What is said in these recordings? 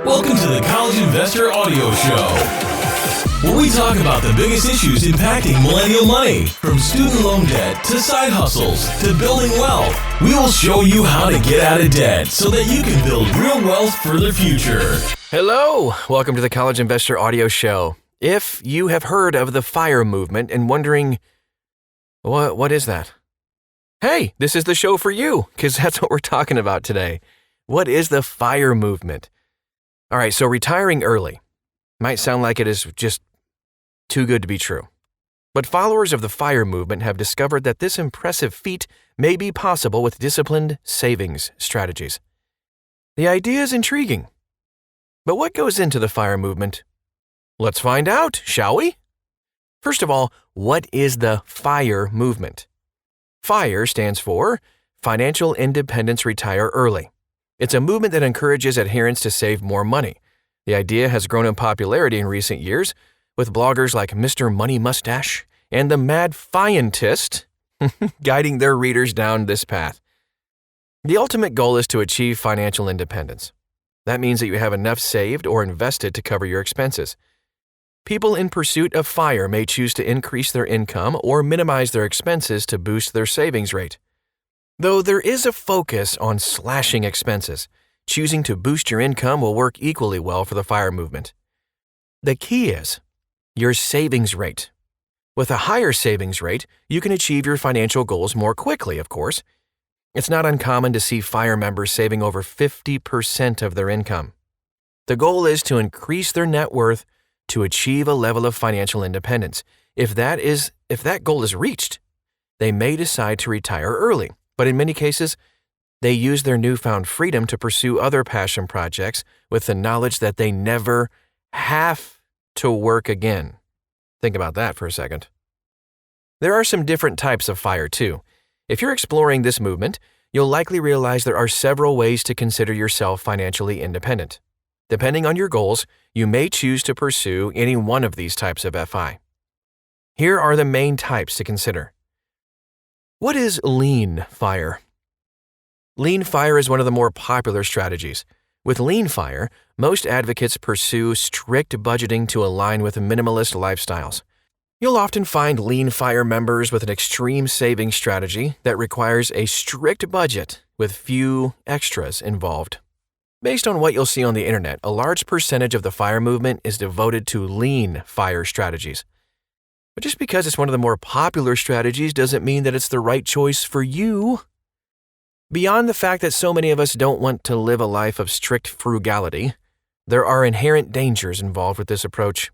Welcome to the College Investor Audio Show, where we talk about the biggest issues impacting millennial money, from student loan debt to side hustles to building wealth. We will show you how to get out of debt so that you can build real wealth for the future. Hello, welcome to the College Investor Audio Show. If you have heard of the F.I.R.E movement and wondering, what is that? Hey, this is the show for you, because that's what we're talking about today. What is the F.I.R.E movement? All right, so retiring early might sound like it is just too good to be true. But followers of the F.I.R.E movement have discovered that this impressive feat may be possible with disciplined savings strategies. The idea is intriguing. But what goes into the F.I.R.E movement? Let's find out, shall we? First of all, what is the F.I.R.E movement? F.I.R.E stands for Financial Independence Retire Early. It's a movement that encourages adherents to save more money. The idea has grown in popularity in recent years, with bloggers like Mr. Money Mustache and the Mad Fientist guiding their readers down this path. The ultimate goal is to achieve financial independence. That means that you have enough saved or invested to cover your expenses. People in pursuit of F.I.R.E may choose to increase their income or minimize their expenses to boost their savings rate. Though there is a focus on slashing expenses, choosing to boost your income will work equally well for the F.I.R.E movement. The key is your savings rate. With a higher savings rate, you can achieve your financial goals more quickly, of course. It's not uncommon to see F.I.R.E members saving over 50% of their income. The goal is to increase their net worth to achieve a level of financial independence. If that goal is reached, they may decide to retire early. But in many cases, they use their newfound freedom to pursue other passion projects with the knowledge that they never have to work again. Think about that for a second. There are some different types of F.I.R.E too. If you're exploring this movement, you'll likely realize there are several ways to consider yourself financially independent. Depending on your goals, you may choose to pursue any one of these types of F.I. Here are the main types to consider. What is lean F.I.R.E? Lean F.I.R.E is one of the more popular strategies. With lean F.I.R.E, most advocates pursue strict budgeting to align with minimalist lifestyles. You'll often find lean F.I.R.E members with an extreme savings strategy that requires a strict budget with few extras involved. Based on what you'll see on the internet, a large percentage of the F.I.R.E movement is devoted to lean F.I.R.E strategies. But just because it's one of the more popular strategies doesn't mean that it's the right choice for you. Beyond the fact that so many of us don't want to live a life of strict frugality, there are inherent dangers involved with this approach.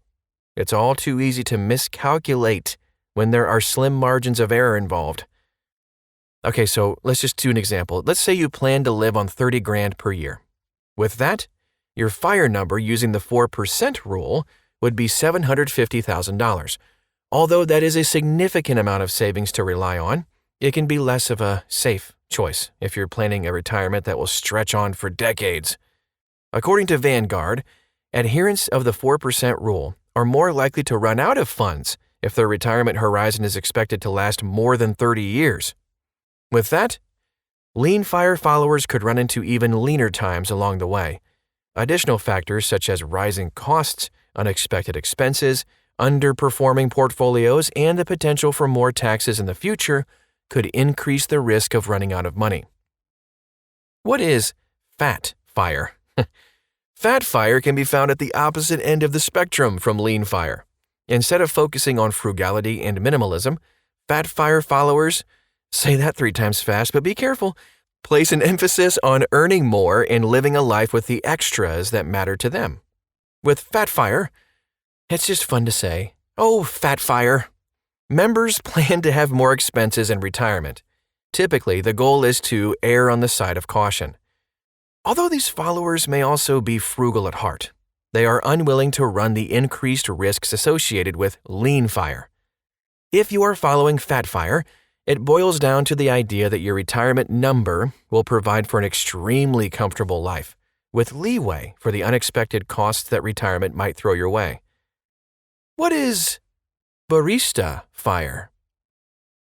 It's all too easy to miscalculate when there are slim margins of error involved. Okay, so let's just do an example. Let's say you plan to live on $30,000 per year. With that, your F.I.R.E number using the 4% rule would be $750,000. Although that is a significant amount of savings to rely on, it can be less of a safe choice if you're planning a retirement that will stretch on for decades. According to Vanguard, adherents of the 4% rule are more likely to run out of funds if their retirement horizon is expected to last more than 30 years. With that, lean F.I.R.E followers could run into even leaner times along the way. Additional factors such as rising costs, unexpected expenses, underperforming portfolios, and the potential for more taxes in the future could increase the risk of running out of money. What is fat F.I.R.E? Fat F.I.R.E can be found at the opposite end of the spectrum from lean F.I.R.E. Instead of focusing on frugality and minimalism, fat F.I.R.E followers, say that 3 times fast, but be careful, place an emphasis on earning more and living a life with the extras that matter to them. With fat F.I.R.E, it's just fun to say, "Oh, fat F.I.R.E." Members plan to have more expenses in retirement. Typically, the goal is to err on the side of caution. Although these followers may also be frugal at heart, they are unwilling to run the increased risks associated with lean F.I.R.E. If you are following fat F.I.R.E, it boils down to the idea that your retirement number will provide for an extremely comfortable life, with leeway for the unexpected costs that retirement might throw your way. What is barista F.I.R.E?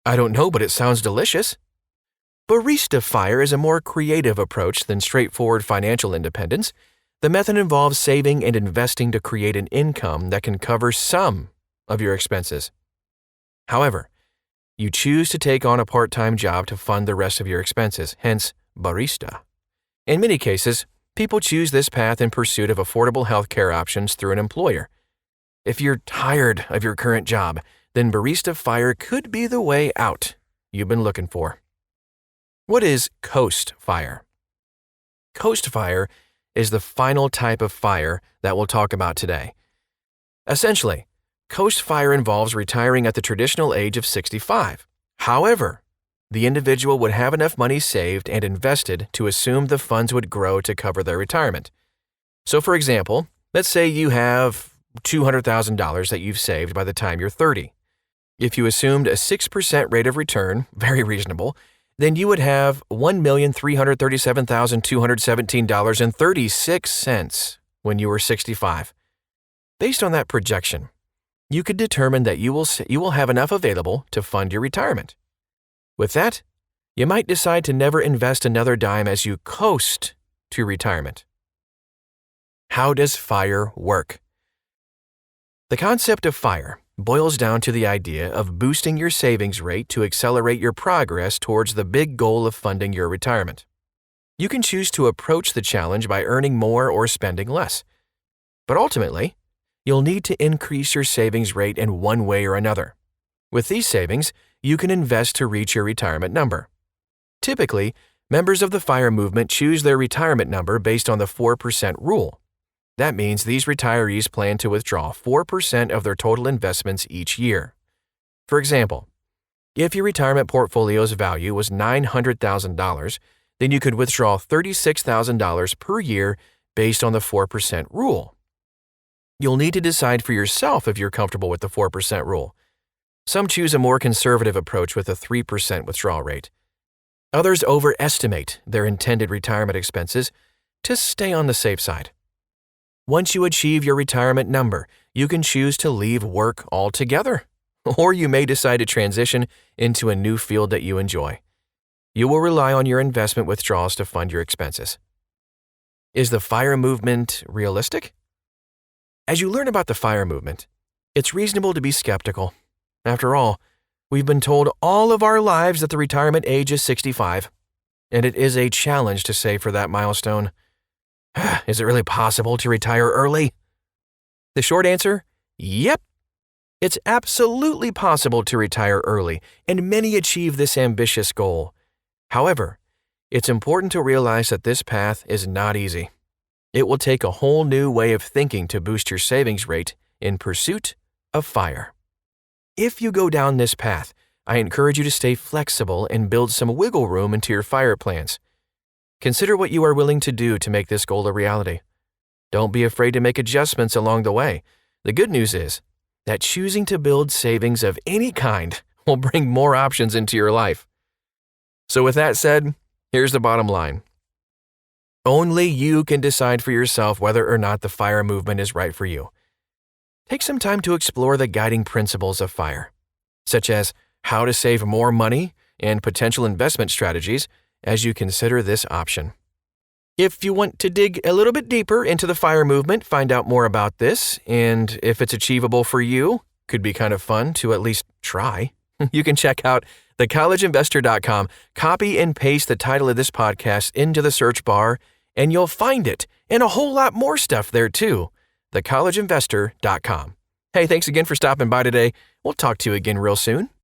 I don't know, but it sounds delicious. Barista F.I.R.E is a more creative approach than straightforward financial independence. The method involves saving and investing to create an income that can cover some of your expenses. However, you choose to take on a part-time job to fund the rest of your expenses, hence barista. In many cases, people choose this path in pursuit of affordable healthcare options through an employer. If you're tired of your current job, then Barista F.I.R.E could be the way out you've been looking for. What is Coast F.I.R.E? Coast F.I.R.E is the final type of FIRE that we'll talk about today. Essentially, Coast F.I.R.E involves retiring at the traditional age of 65. However, the individual would have enough money saved and invested to assume the funds would grow to cover their retirement. So for example, let's say you have $200,000 that you've saved by the time you're 30. If you assumed a 6% rate of return, very reasonable, then you would have $1,337,217.36 when you were 65. Based on that projection, you could determine that you will have enough available to fund your retirement. With that, you might decide to never invest another dime as you coast to retirement. How does FIRE work? The concept of FIRE boils down to the idea of boosting your savings rate to accelerate your progress towards the big goal of funding your retirement. You can choose to approach the challenge by earning more or spending less. But ultimately, you'll need to increase your savings rate in one way or another. With these savings, you can invest to reach your retirement number. Typically, members of the FIRE movement choose their retirement number based on the 4% rule. That means these retirees plan to withdraw 4% of their total investments each year. For example, if your retirement portfolio's value was $900,000, then you could withdraw $36,000 per year based on the 4% rule. You'll need to decide for yourself if you're comfortable with the 4% rule. Some choose a more conservative approach with a 3% withdrawal rate. Others overestimate their intended retirement expenses to stay on the safe side. Once you achieve your retirement number, you can choose to leave work altogether, or you may decide to transition into a new field that you enjoy. You will rely on your investment withdrawals to fund your expenses. Is the FIRE movement realistic? As you learn about the FIRE movement, it's reasonable to be skeptical. After all, we've been told all of our lives that the retirement age is 65, and it is a challenge to save for that milestone. Is it really possible to retire early? The short answer, yep. It's absolutely possible to retire early, and many achieve this ambitious goal. However, it's important to realize that this path is not easy. It will take a whole new way of thinking to boost your savings rate in pursuit of FIRE. If you go down this path, I encourage you to stay flexible and build some wiggle room into your FIRE plans. Consider what you are willing to do to make this goal a reality. Don't be afraid to make adjustments along the way. The good news is that choosing to build savings of any kind will bring more options into your life. So with that said, here's the bottom line. Only you can decide for yourself whether or not the FIRE movement is right for you. Take some time to explore the guiding principles of FIRE, such as how to save more money and potential investment strategies as you consider this option. If you want to dig a little bit deeper into the FIRE movement, find out more about this, and if it's achievable for you, could be kind of fun to at least try, you can check out thecollegeinvestor.com, copy and paste the title of this podcast into the search bar, and you'll find it, and a whole lot more stuff there too. thecollegeinvestor.com. Hey, thanks again for stopping by today. We'll talk to you again real soon.